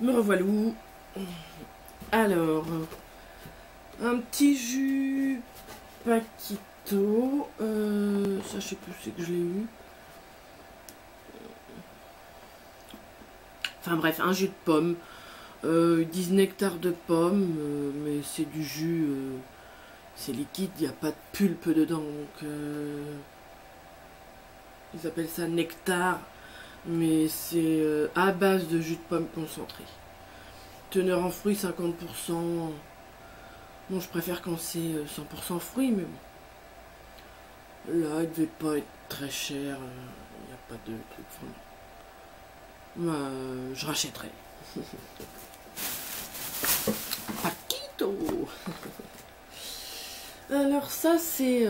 Me revoilà. Alors, un petit jus Paquito. Ça, je sais plus c'est que je l'ai eu. Enfin bref, un jus de pomme. Ils disent nectar de pomme, mais c'est du jus. C'est liquide, il n'y a pas de pulpe dedans. Donc, ils appellent ça nectar. Mais c'est à base de jus de pomme concentré. Teneur en fruits 50%. Bon, je préfère quand c'est 100% fruits, mais bon. Là, il devait pas être très cher. Il n'y a pas de truc vraiment. Bah, je rachèterai. Paquito. Alors ça, c'est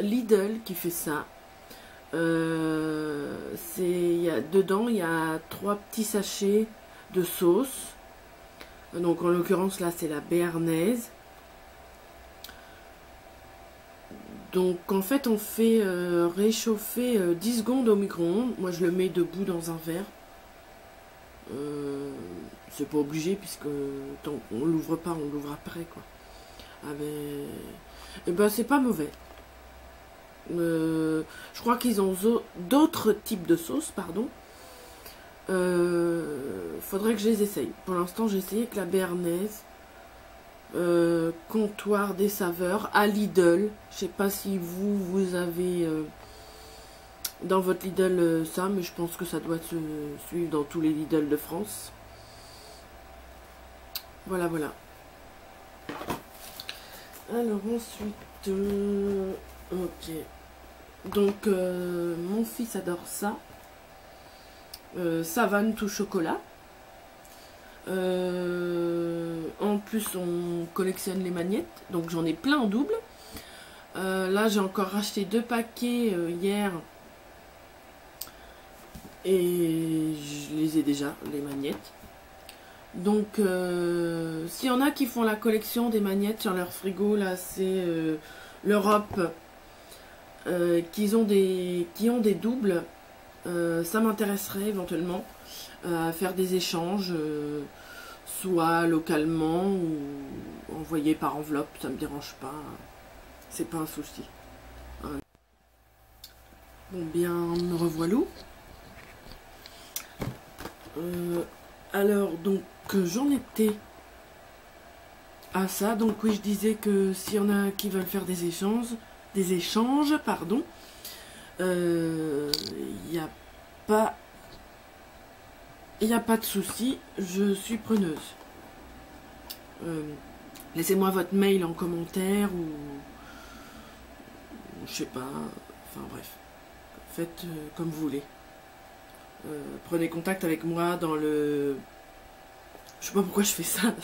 Lidl qui fait ça. Dedans, il y a 3 petits sachets de sauce. Donc en l'occurrence là c'est la béarnaise. Donc en fait on fait réchauffer 10 secondes au micro-ondes. Moi je le mets debout dans un verre. C'est pas obligé puisque tant qu'on l'ouvre pas, on l'ouvre après quoi. Ah mais... Et ben c'est pas mauvais. Je crois qu'ils ont d'autres types de sauces, pardon. Faudrait que je les essaye. Pour l'instant, j'ai essayé avec la béarnaise. Comptoir des saveurs à Lidl. Je sais pas si vous avez dans votre Lidl ça, mais je pense que ça doit se suivre dans tous les Lidl de France. Voilà, voilà. Alors ensuite, ok. Donc mon fils adore ça. Savane tout chocolat. En plus on collectionne les magnettes, donc j'en ai plein en double. Là j'ai encore racheté 2 paquets hier et je les ai déjà, les magnettes. Donc s'il y en a qui font la collection des magnettes sur leur frigo, là c'est l'Europe, qui ont des doubles, ça m'intéresserait éventuellement à faire des échanges, soit localement ou envoyé par enveloppe, ça me dérange pas, c'est pas un souci. Bon bien, me revoilà. Alors donc j'en étais à ça, donc oui je disais que s'il y en a qui veulent faire des échanges, pardon, il n'y a pas de souci, je suis preneuse. Laissez-moi votre mail en commentaire ou je sais pas, enfin bref, faites comme vous voulez. Prenez contact avec moi dans le... Je sais pas pourquoi je fais ça,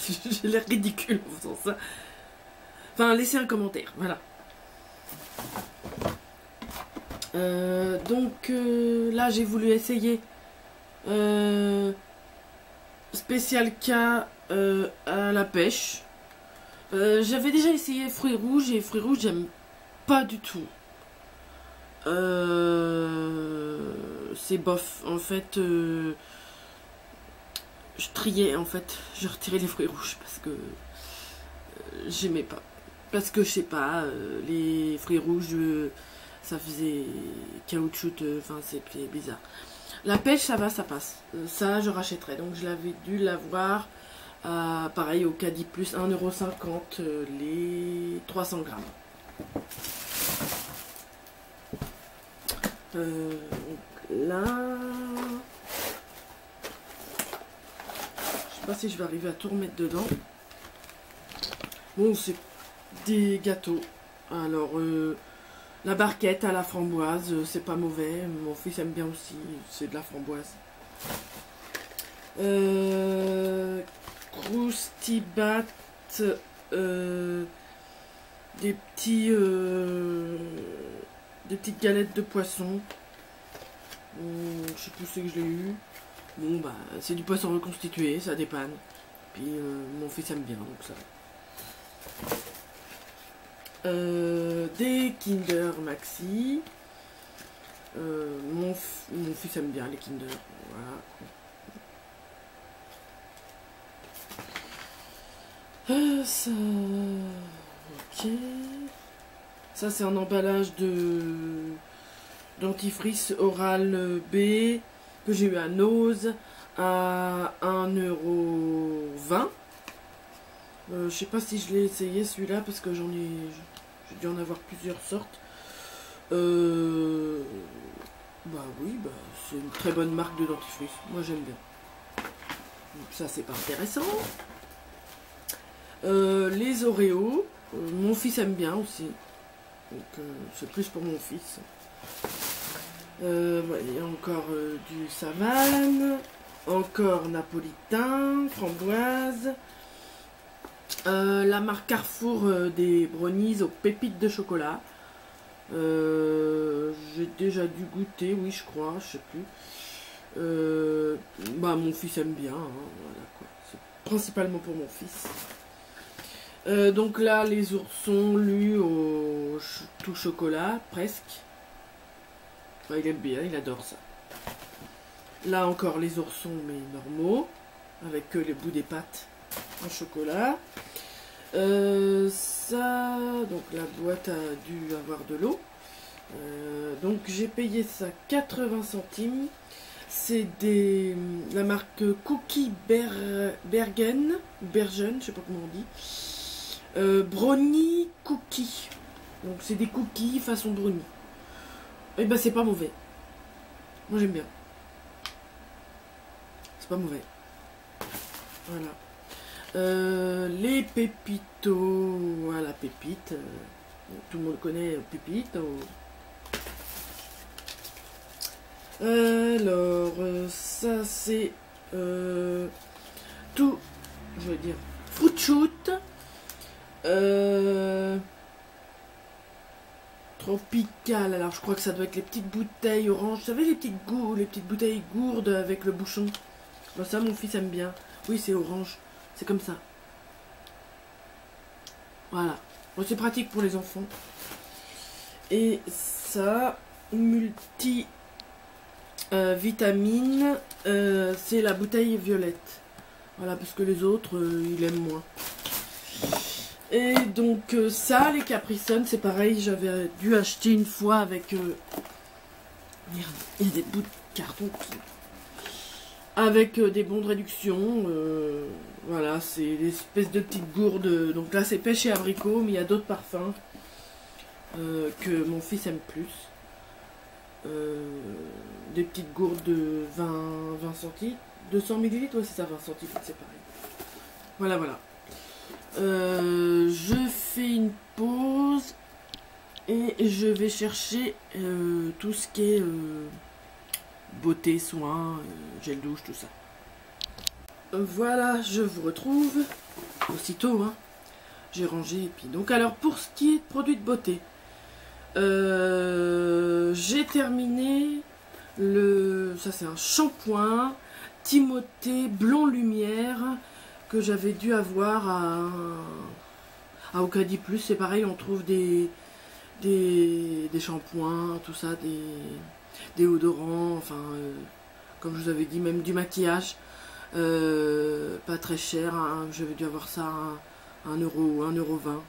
j'ai l'air ridicule en faisant ça. Enfin, laissez un commentaire, voilà. Donc là j'ai voulu essayer spécial cas à la pêche. J'avais déjà essayé fruits rouges et fruits rouges j'aime pas du tout. C'est bof en fait. Je triais en fait, je retirais les fruits rouges parce que j'aimais pas. Parce que je sais pas, les fruits rouges ça faisait caoutchouc, enfin c'est bizarre. La pêche ça va, ça passe. Ça je rachèterai, donc je l'avais dû l'avoir pareil au caddie plus 1,50 € les 300 grammes. Là, je sais pas si je vais arriver à tout remettre dedans. Bon, c'est des gâteaux. Alors, la barquette à la framboise, c'est pas mauvais. Mon fils aime bien aussi, c'est de la framboise. Croustibat, des petites galettes de poisson. Je sais plus c'est que je l'ai eu. Bon bah c'est du poisson reconstitué, ça dépanne. Puis mon fils aime bien donc ça. Des Kinder Maxi. Mon fils aime bien les Kinder. Voilà. Ça... Ok. Ça, c'est un emballage de dentifrice Oral B que j'ai eu à Nose à 1,20 €. Je sais pas si je l'ai essayé celui-là parce que j'ai dû en avoir plusieurs sortes. Bah oui, bah, c'est une très bonne marque de dentifrice. Moi j'aime bien. Donc ça c'est pas intéressant. Les Oreos, mon fils aime bien aussi. Donc c'est plus pour mon fils. Voilà, il y a encore du Savane, encore napolitain, framboise. La marque Carrefour des brownies aux pépites de chocolat. J'ai déjà dû goûter, oui je crois, je sais plus. Bah mon fils aime bien, hein, voilà quoi. C'est principalement pour mon fils. Donc là les oursons lus au tout chocolat, presque. Enfin, il aime bien, il adore ça. Là encore les oursons mais normaux, avec les bouts des pattes en chocolat. Ça, donc la boîte a dû avoir de l'eau. Donc j'ai payé ça 80 centimes. C'est la marque Cookie Bergen, je sais pas comment on dit. Brownie Cookie. Donc c'est des cookies façon brownie. Et ben c'est pas mauvais. Moi j'aime bien. C'est pas mauvais. Voilà. Les pépitos, voilà, pépite, tout le monde connaît pépite. Alors, ça c'est tout, je veux dire, fruit shoot, tropical. Alors je crois que ça doit être les petites bouteilles orange. Vous savez les petites bouteilles gourdes avec le bouchon. Bon, ça mon fils aime bien. Oui c'est orange. C'est comme ça. Voilà. Bon, c'est pratique pour les enfants. Et ça, multi vitamine, c'est la bouteille violette. Voilà, parce que les autres, il aime moins. Et donc ça, les Capri Sun, c'est pareil. J'avais dû acheter une fois avec... Merde, il y a des bouts de carton qui... Avec des bons de réduction, voilà, c'est des espèces de petites gourdes. Donc là c'est pêche et abricot, mais il y a d'autres parfums que mon fils aime plus. Des petites gourdes de 20 centilitres, 200 millilitres, ouais c'est ça, 20 centilitres, c'est pareil. Voilà, voilà. Je fais une pause et je vais chercher tout ce qui est... beauté, soins, gel douche, tout ça. Voilà, je vous retrouve aussitôt, hein. J'ai rangé et puis donc alors pour ce qui est de produits de beauté, j'ai terminé ça c'est un shampoing Timothée Blond Lumière que j'avais dû avoir à Ocadi Plus. C'est pareil, on trouve des shampoings, tout ça, des déodorants, enfin, comme je vous avais dit, même du maquillage, pas très cher, hein, j'avais dû avoir ça à 1 euro, 1,20 €,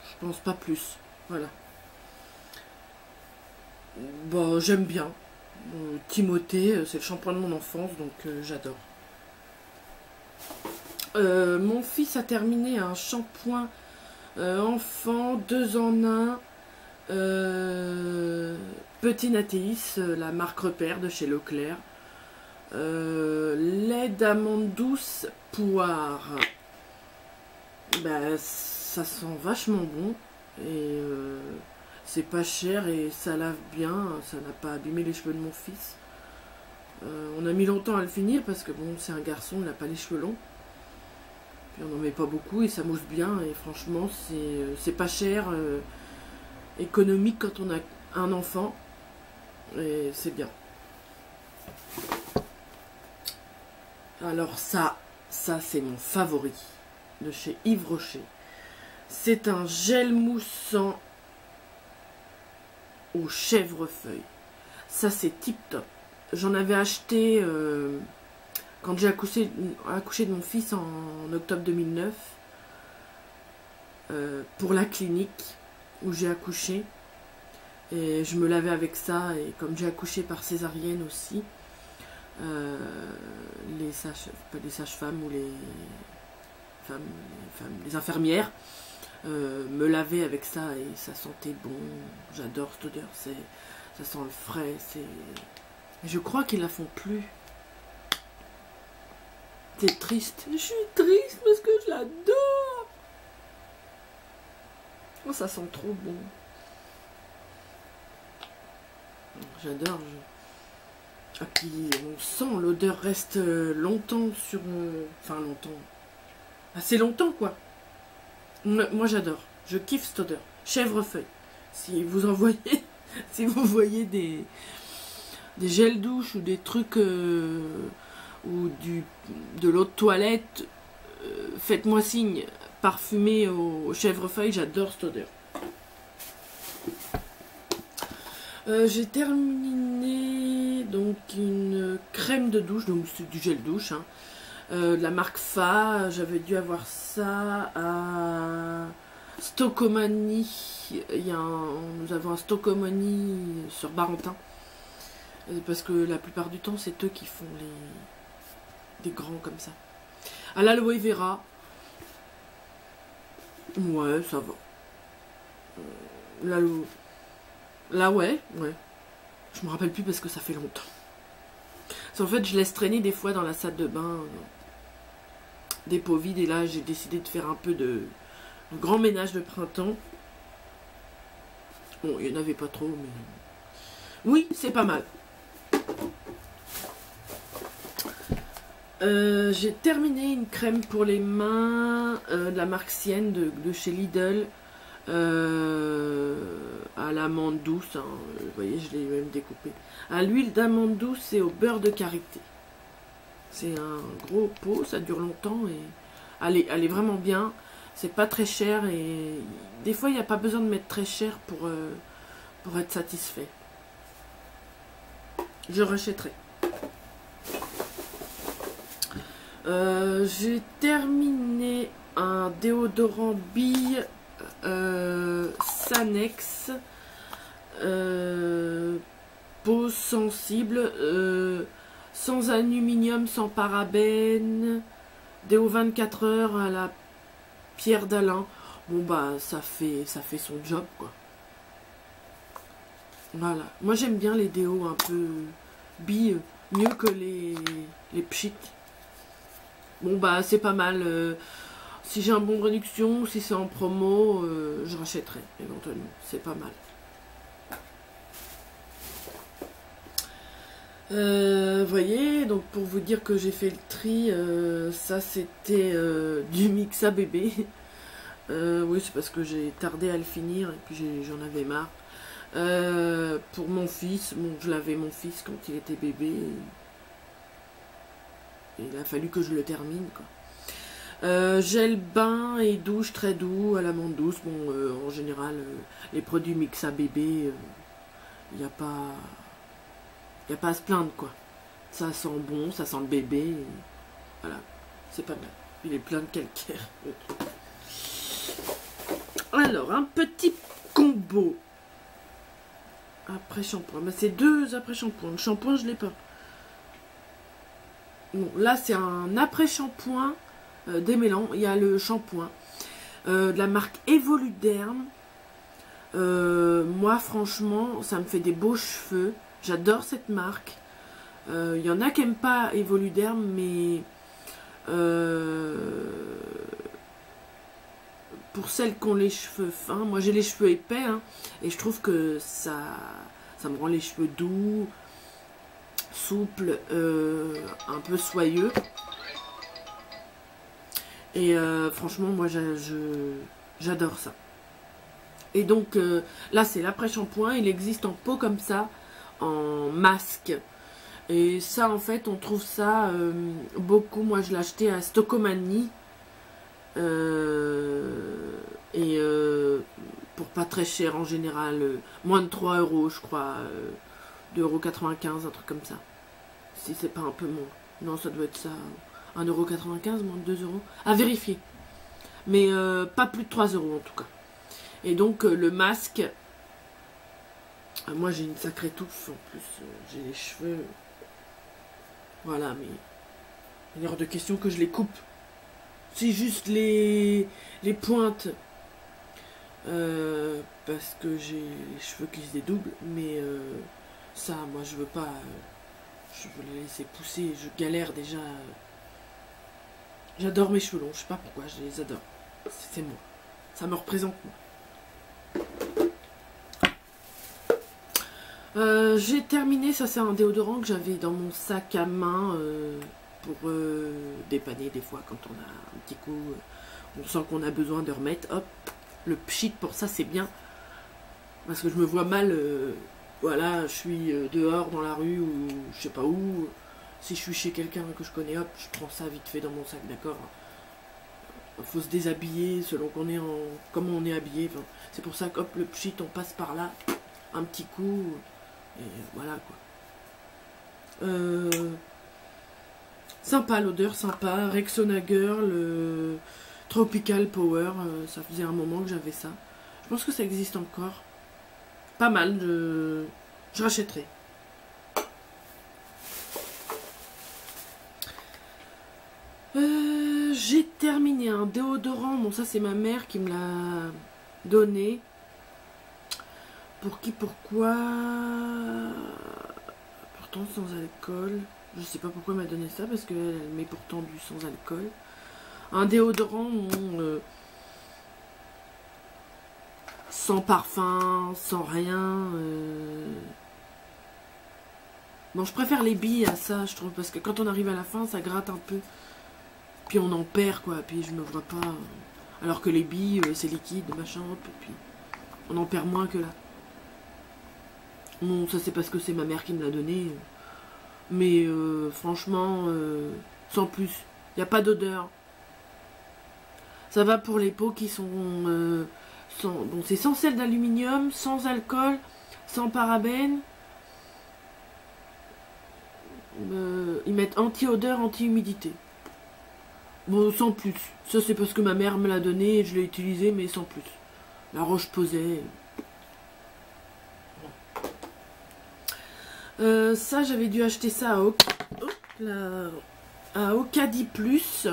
je pense pas plus, voilà. Bon, j'aime bien, Timothée, c'est le shampoing de mon enfance, donc j'adore. Mon fils a terminé un shampoing enfant 2 en 1, Petit Nathéis, la marque Repère de chez Leclerc. Lait d'amande douce poire. Bah, ça sent vachement bon. Et c'est pas cher et ça lave bien. Ça n'a pas abîmé les cheveux de mon fils. On a mis longtemps à le finir parce que bon, c'est un garçon, il n'a pas les cheveux longs. Puis on n'en met pas beaucoup et ça mousse bien. Et franchement, c'est pas cher. Économique quand on a un enfant. Et c'est bien. Alors ça c'est mon favori de chez Yves Rocher. C'est un gel moussant au chèvrefeuille. Ça c'est tip top. J'en avais acheté quand j'ai accouché de mon fils en octobre 2009. pour la clinique où j'ai accouché. Et je me lavais avec ça, et comme j'ai accouché par césarienne aussi, les sages-femmes ou les infirmières me lavaient avec ça, et ça sentait bon. J'adore cette odeur, ça sent le frais. Je crois qu'ils la font plus. C'est triste. Je suis triste parce que je l'adore. Oh, ça sent trop bon. J'adore. Et puis on sent, l'odeur reste longtemps sur... Enfin longtemps. Assez longtemps quoi. Moi j'adore. Je kiffe cette odeur. Chèvrefeuille. Si vous en voyez... si vous voyez des gels douche ou des trucs... ou de l'eau de toilette, faites-moi signe. Parfumé au chèvrefeuille, j'adore cette odeur. J'ai terminé donc une crème de douche, donc c'est du gel douche, hein, de la marque Fa. J'avais dû avoir ça à Stocomanie. Nous avons un Stocomanie sur Barentin, parce que la plupart du temps c'est eux qui font des grands comme ça. À l'aloe vera, ouais, ça va. L'aloe. Là, ouais. Je me rappelle plus parce que ça fait longtemps. En fait, je laisse traîner des fois dans la salle de bain des pots vides. Et là, j'ai décidé de faire un peu de grand ménage de printemps. Bon, il n'y en avait pas trop, mais... Oui, c'est pas mal. J'ai terminé une crème pour les mains de la marque Sienne de chez Lidl. À l'amande douce, hein, vous voyez, je l'ai même découpé. À l'huile d'amande douce et au beurre de karité. C'est un gros pot, ça dure longtemps et elle est vraiment bien. C'est pas très cher et des fois il n'y a pas besoin de mettre très cher pour être satisfait. Je rachèterai. J'ai terminé un déodorant bille Sanex peau sensible, sans aluminium, sans parabène, déo 24 heures à la pierre d'Alain. Bon bah ça fait son job quoi. Voilà, moi j'aime bien les déos un peu billes, mieux que les pchit. Bon bah c'est pas mal. Si j'ai un bon de réduction, si c'est en promo, je rachèterai éventuellement. C'est pas mal. Voyez, donc pour vous dire que j'ai fait le tri, ça c'était du Mixa bébé. Oui, c'est parce que j'ai tardé à le finir et puis j'en avais marre. Pour mon fils, bon, je l'avais mon fils quand il était bébé. Et il a fallu que je le termine quoi. Gel bain et douche très doux à l'amande douce. Bon, en général, les produits Mixa bébé, il n'y a pas à se plaindre quoi. Ça sent bon, ça sent le bébé. Et voilà, c'est pas mal. Il est plein de calcaire. Alors, un petit combo après shampoing. Mais c'est 2 après shampoing. Le shampoing, je l'ai pas. Bon, là, c'est un après shampoing. Démêlant, il y a le shampoing de la marque Evoluderm. Moi franchement ça me fait des beaux cheveux, j'adore cette marque. Il y en a qui n'aiment pas Evoluderm, mais pour celles qui ont les cheveux fins, moi j'ai les cheveux épais hein, et je trouve que ça me rend les cheveux doux, souples, un peu soyeux. Et franchement, moi, j'adore ça. Et donc, là, c'est l'après-shampoing. Il existe en pot comme ça, en masque. Et ça, en fait, on trouve ça beaucoup. Moi, je l'ai acheté à Stocomanie. Pour pas très cher en général. Moins de 3 €, je crois. 2,95 €, un truc comme ça. Si c'est pas un peu moins. Non, ça doit être ça. 1,95 €, moins de 2 €. À vérifier. Mais pas plus de 3 € en tout cas. Et donc le masque, moi j'ai une sacrée touffe en plus, j'ai les cheveux, voilà, mais il est hors de question que je les coupe. C'est juste les pointes, parce que j'ai les cheveux qui se dédoublent, mais ça, moi je veux pas, je veux les laisser pousser, je galère déjà. J'adore mes cheveux longs, je sais pas pourquoi, je les adore, c'est moi, ça me représente moi. J'ai terminé, ça c'est un déodorant que j'avais dans mon sac à main pour dépanner des fois quand on a un petit coup, on sent qu'on a besoin de remettre, hop, le pchit pour ça c'est bien, parce que je me vois mal, voilà, je suis dehors dans la rue ou je sais pas où, si je suis chez quelqu'un que je connais, hop, je prends ça vite fait dans mon sac, d'accord. Il faut se déshabiller selon qu'on est comment on est habillé, enfin, c'est pour ça que hop, le pchit on passe par là, un petit coup. Et voilà quoi. Sympa l'odeur, sympa. Rexona Girl, Tropical Power, ça faisait un moment que j'avais ça. Je pense que ça existe encore. Pas mal, je rachèterai. J'ai terminé un déodorant, bon ça c'est ma mère qui me l'a donné. Pour qui, pourquoi? Pourtant sans alcool. Je sais pas pourquoi elle m'a donné ça, parce qu'elle met pourtant du sans alcool. Un déodorant sans parfum, sans rien. Bon, je préfère les billes à ça, je trouve, parce que quand on arrive à la fin, ça gratte un peu. Puis on en perd, quoi. Puis je me vois pas. Alors que les billes, c'est liquide, machin, hop, et puis on en perd moins que là. Bon, ça c'est parce que c'est ma mère qui me l'a donné. Mais franchement, sans plus. Il n'y a pas d'odeur. Ça va pour les peaux qui sont... bon, c'est sans sel d'aluminium, sans alcool, sans parabènes. Ils mettent anti-odeur, anti-humidité. Bon, sans plus. Ça c'est parce que ma mère me l'a donné et je l'ai utilisé, mais sans plus. La Roche-Posay... ça, j'avais dû acheter ça à Ocadi Plus.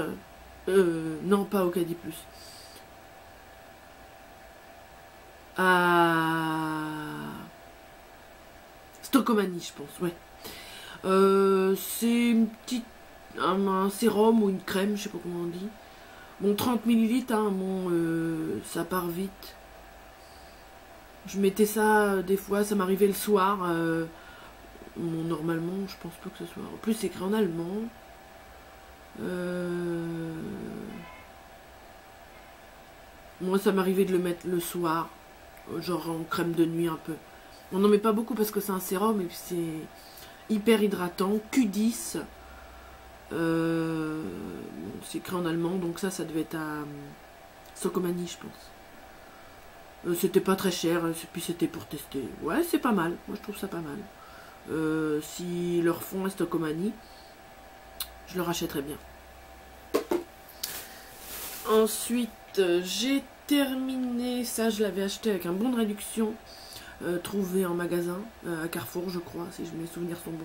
Non, pas Ocadi Plus. À Stocomanie, je pense, ouais. C'est une petite... un sérum ou une crème, je sais pas comment on dit. Bon, 30 ml, hein, bon, ça part vite. Je mettais ça, des fois, ça m'arrivait le soir... Bon, normalement, je pense pas que ce soit... En plus, c'est écrit en allemand. Moi, ça m'arrivait de le mettre le soir. Genre en crème de nuit un peu. On n'en met pas beaucoup parce que c'est un sérum et puis c'est hyper hydratant. Q10. Bon, c'est écrit en allemand. Donc ça devait être à Stocomanie, je pense. C'était pas très cher. Puis c'était pour tester. Ouais, c'est pas mal. Moi, je trouve ça pas mal. Si leur font à Stocomanie, je le rachèterai bien. Ensuite, j'ai terminé, ça je l'avais acheté avec un bon de réduction, trouvé en magasin, à Carrefour je crois, si mes souvenirs sont bons.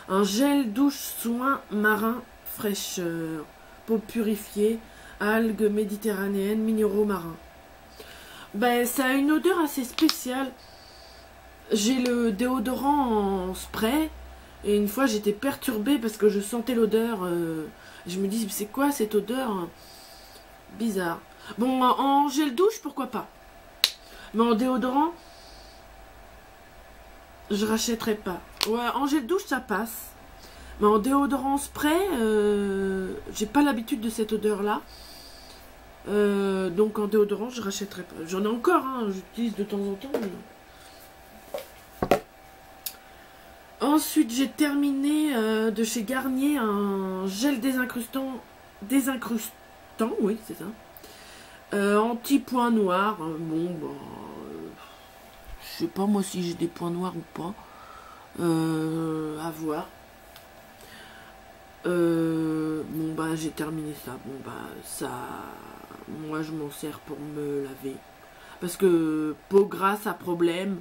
Un gel douche soin marin fraîcheur, peau purifiée, algues méditerranéennes, minéraux marins. Ben, ça a une odeur assez spéciale. J'ai le déodorant en spray et une fois j'étais perturbée parce que je sentais l'odeur. Je me dis c'est quoi cette odeur bizarre. Bon, en gel douche pourquoi pas. Mais en déodorant, je rachèterai pas. Ouais, en gel douche ça passe. Mais en déodorant spray, j'ai pas l'habitude de cette odeur là. Donc en déodorant je rachèterai pas. J'en ai encore, hein, j'utilise de temps en temps. Mais... Ensuite, j'ai terminé de chez Garnier un gel désincrustant, oui, c'est ça. Anti-point noir. Bon, bah, je sais pas moi si j'ai des points noirs ou pas. À voir. Bon, bah, voilà, j'ai terminé ça. Bon bah ça, moi je m'en sers pour me laver. Parce que peau grasse à problème,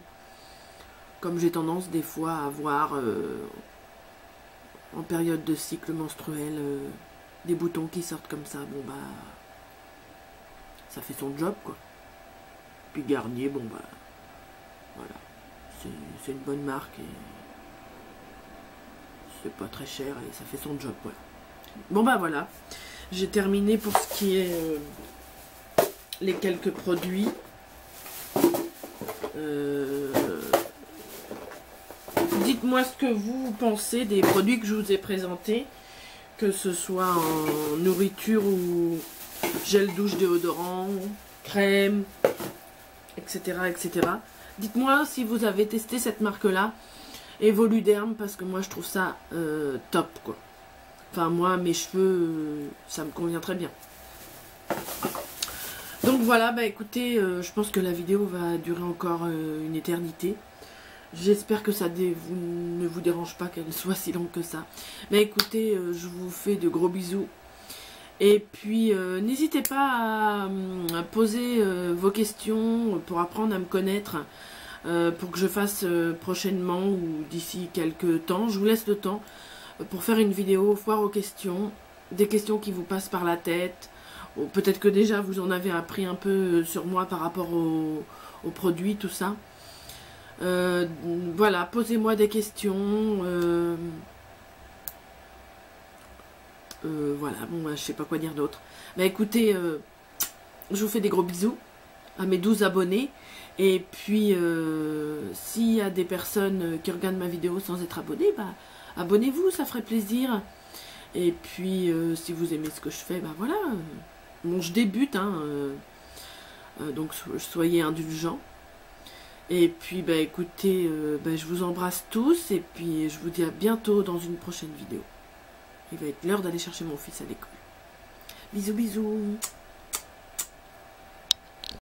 comme j'ai tendance des fois à avoir en période de cycle menstruel des boutons qui sortent comme ça, bon bah ça fait son job quoi. Puis Garnier, bon bah voilà, c'est une bonne marque et c'est pas très cher et ça fait son job, voilà. Bon bah voilà, j'ai terminé pour ce qui est les quelques produits. Dites-moi ce que vous pensez des produits que je vous ai présentés, que ce soit en nourriture ou gel douche, déodorant, crème, etc. etc. Dites-moi si vous avez testé cette marque-là, Evoluderm, parce que moi je trouve ça top, quoi. Enfin, moi, mes cheveux, ça me convient très bien. Donc voilà, bah écoutez, je pense que la vidéo va durer encore une éternité. J'espère que ça ne vous dérange pas qu'elle soit si longue que ça. Mais écoutez, je vous fais de gros bisous. Et puis, n'hésitez pas à poser vos questions pour apprendre à me connaître. Pour que je fasse prochainement ou d'ici quelques temps. Je vous laisse le temps pour faire une vidéo foire aux questions. Des questions qui vous passent par la tête. Peut-être que déjà vous en avez appris un peu sur moi par rapport aux produits, tout ça. Voilà, posez-moi des questions. Voilà, bon, je sais pas quoi dire d'autre. Bah écoutez, je vous fais des gros bisous à mes 12 abonnés. Et puis, s'il y a des personnes qui regardent ma vidéo sans être abonnées, bah, abonnez-vous, ça ferait plaisir. Et puis, si vous aimez ce que je fais, bah voilà. Bon, je débute, hein, donc soyez indulgents. Et puis, bah écoutez, bah, je vous embrasse tous. Et puis, je vous dis à bientôt dans une prochaine vidéo. Il va être l'heure d'aller chercher mon fils à l'école. Bisous, bisous.